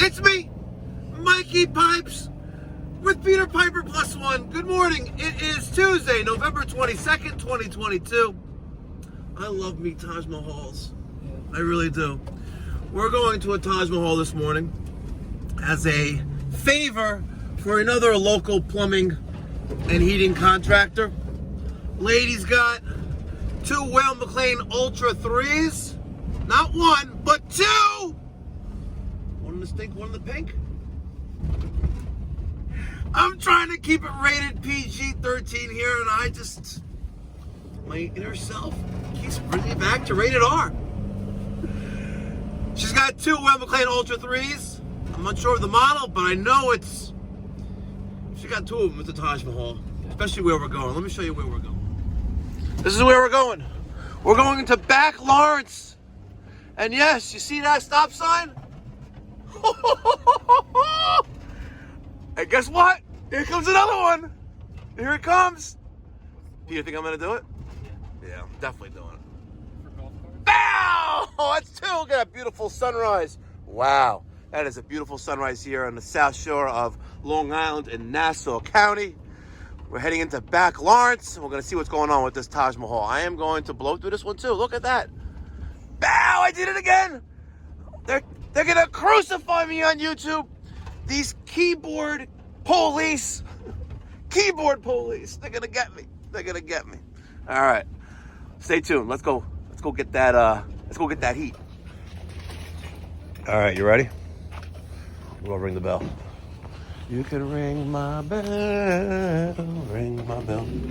It's me, Mikey Pipes, with Peter Piper plus one. Good morning. It is Tuesday, November 22nd, 2022. I love me Taj Mahals. I really do. We're going to a Taj Mahal this morning as a favor for another local plumbing and heating contractor. Lady's got two Weil McLain Ultra 3s. Not one, but two! One in the stink, one in the pink. I'm trying to keep it rated PG-13 here, and I just, my inner self keeps bringing me back to rated R. She's got two Weil McLain Ultra 3s. I'm not sure of the model, but I know it's, she got two of them at the Taj Mahal, especially where we're going. Let me show you where we're going. This is where we're going. We're going to Back Lawrence. And yes, you see that stop sign? And guess what? Here comes another one. Here it comes. Do you think I'm gonna do it? Yeah, I'm definitely doing it. Bow! Oh, that's two. Look at that beautiful sunrise. Wow, that is a beautiful sunrise here on the south shore of Long Island in Nassau County. We're heading into Back Lawrence, and we're gonna see what's going on with this Taj Mahal. I am going to blow through this one too. Look at that. Bow! I did it again. They're gonna crucify me on YouTube. These keyboard police. Keyboard police. They're gonna get me. They're gonna get me. All right. Stay tuned. Let's go get that let's go get that heat. All right, you ready? We'll ring the bell. You can ring my bell. Ring my bell. Good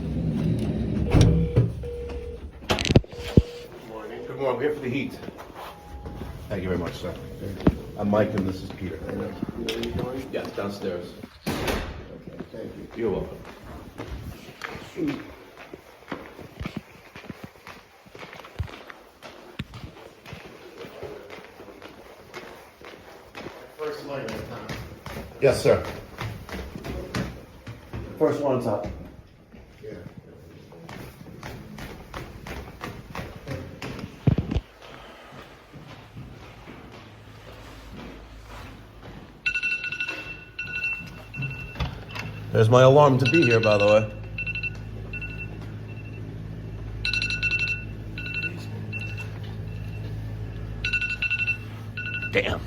morning. Good morning. We're here for the heat. Thank you very much, sir. I'm Mike and this is Peter. I know. Where are you going? Yes, downstairs. Okay, thank you. You're welcome. First line at a time. Yes, sir. First one on top. Yeah. There's my alarm to be here, by the way. Damn.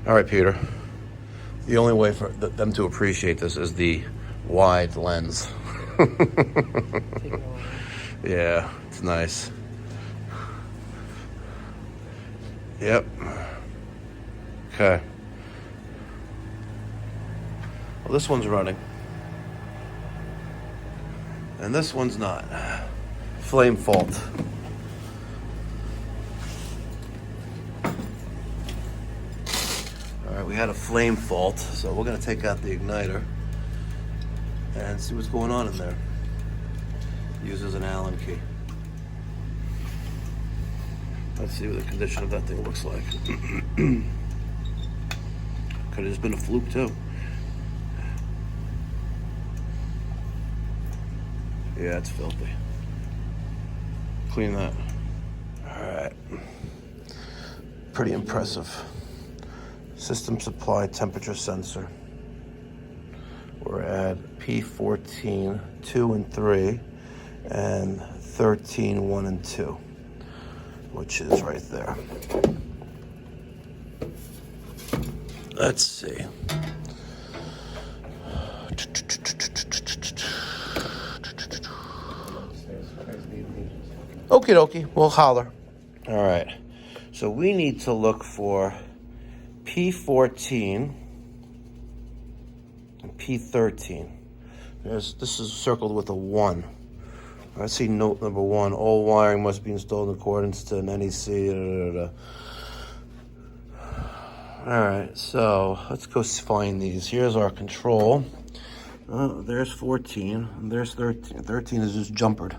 All right, Peter. The only way for them to appreciate this is the wide lens. Yeah, it's nice. Yep. Okay. Well, this one's running. And this one's not. Flame fault. Alright, we had a flame fault, so we're going to take out the igniter and see what's going on in there. Uses an Allen key. Let's see what the condition of that thing looks like. Could have just been a fluke too. Yeah, it's filthy. Clean that. Alright. Pretty impressive. System supply temperature sensor. We're at P14, 2 and 3, and 13, 1 and 2, which is right there. Let's see. Okie dokie, we'll holler. All right, so we need to look for P14 and P13. This is circled with a 1. I see note number 1. All wiring must be installed in accordance to an NEC. All right, so let's go find these. Here's our control. There's 14, and there's 13. 13 is just jumpered.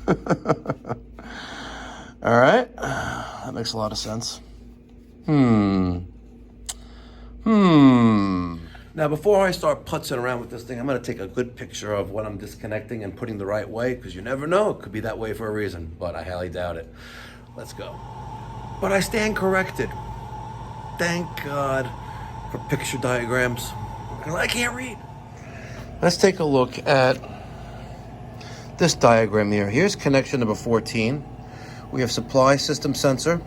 All right, that makes a lot of sense. Now, before I start putzing around with this thing, I'm going to take a good picture of what I'm disconnecting and putting the right way, because you never know. It could be that way for a reason, but I highly doubt it. Let's go. But I stand corrected. Thank God for picture diagrams. I can't read. Let's take a look at this diagram here. Here's connection number 14. We have supply system sensor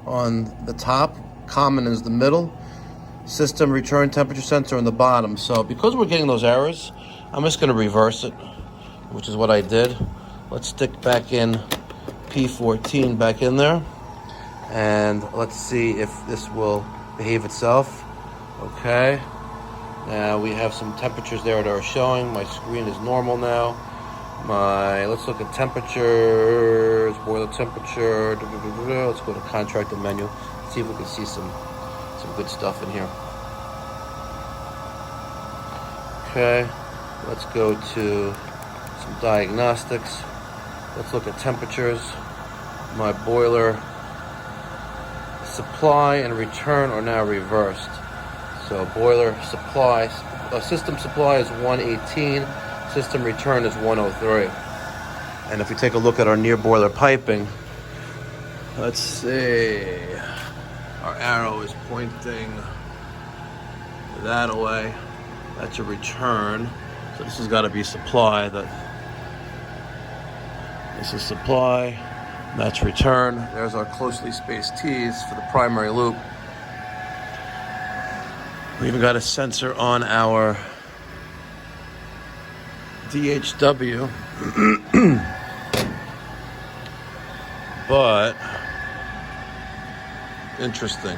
on the top. Common is the middle. System return temperature sensor on the bottom. So because we're getting those errors, I'm just going to reverse it, which is what I did. Let's stick back in P14 back in there. And let's see if this will behave itself. Okay. Now we have some temperatures there that are showing. My screen is normal now. Let's look at temperatures, boiler temperature. Let's go to contractor menu. See if we can see some good stuff in here. Okay. Let's go to some diagnostics. Let's look at temperatures. My boiler supply and return are now reversed. So boiler supply, system supply is 118, system return is 103. And if we take a look at our near boiler piping, let's see, our arrow is pointing that way. That's a return. So this has got to be supply. This is supply. That's return. There's our closely spaced T's for the primary loop. We even got a sensor on our DHW. But interesting.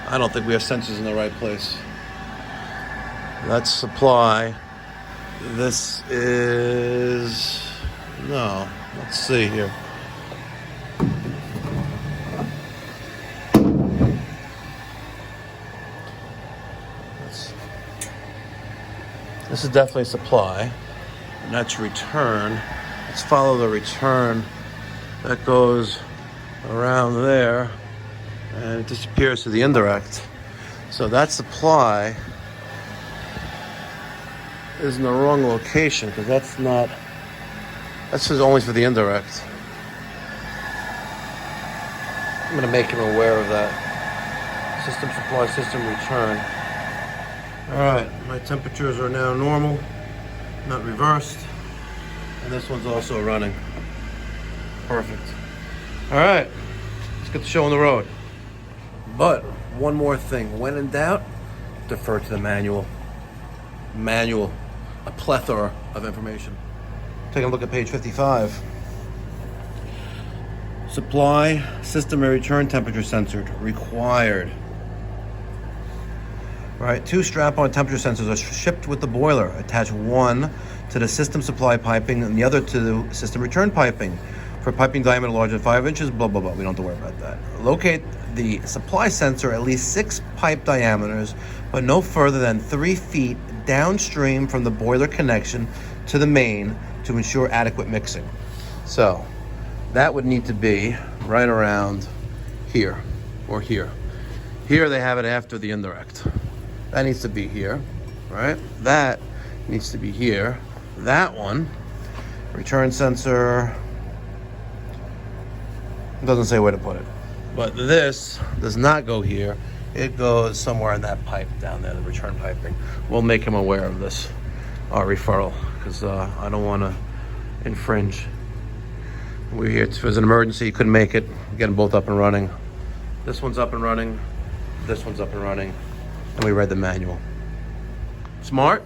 I don't think we have sensors in the right place. That's supply. This is... no. Let's see here. This is definitely supply, and that's return. Let's follow the return that goes around there, and it disappears to the indirect. So that supply is in the wrong location, because that's just only for the indirect. I'm going to make him aware of that. System supply, system return. Alright, my temperatures are now normal, not reversed, and this one's also running. Perfect. Alright, let's get the show on the road. But, one more thing, when in doubt, defer to the manual. Manual, a plethora of information. Taking a look at page 55. Supply, system and return temperature censored, required. Right, 2 strap-on temperature sensors are shipped with the boiler. Attach one to the system supply piping and the other to the system return piping. For piping diameter larger than 5 inches, blah, blah, blah. We don't have to worry about that. Locate the supply sensor at least 6 pipe diameters, but no further than 3 feet downstream from the boiler connection to the main to ensure adequate mixing. So, that would need to be right around here or here. Here they have it after the indirect. That needs to be here, right? That needs to be here. That one, return sensor, it doesn't say where to put it. But this does not go here. It goes somewhere in that pipe down there, the return piping. We'll make him aware of this referral, because I don't want to infringe. We're here, if there's an emergency, you couldn't make it, get them both up and running. This one's up and running, this one's up and running. And we read the manual. Smart?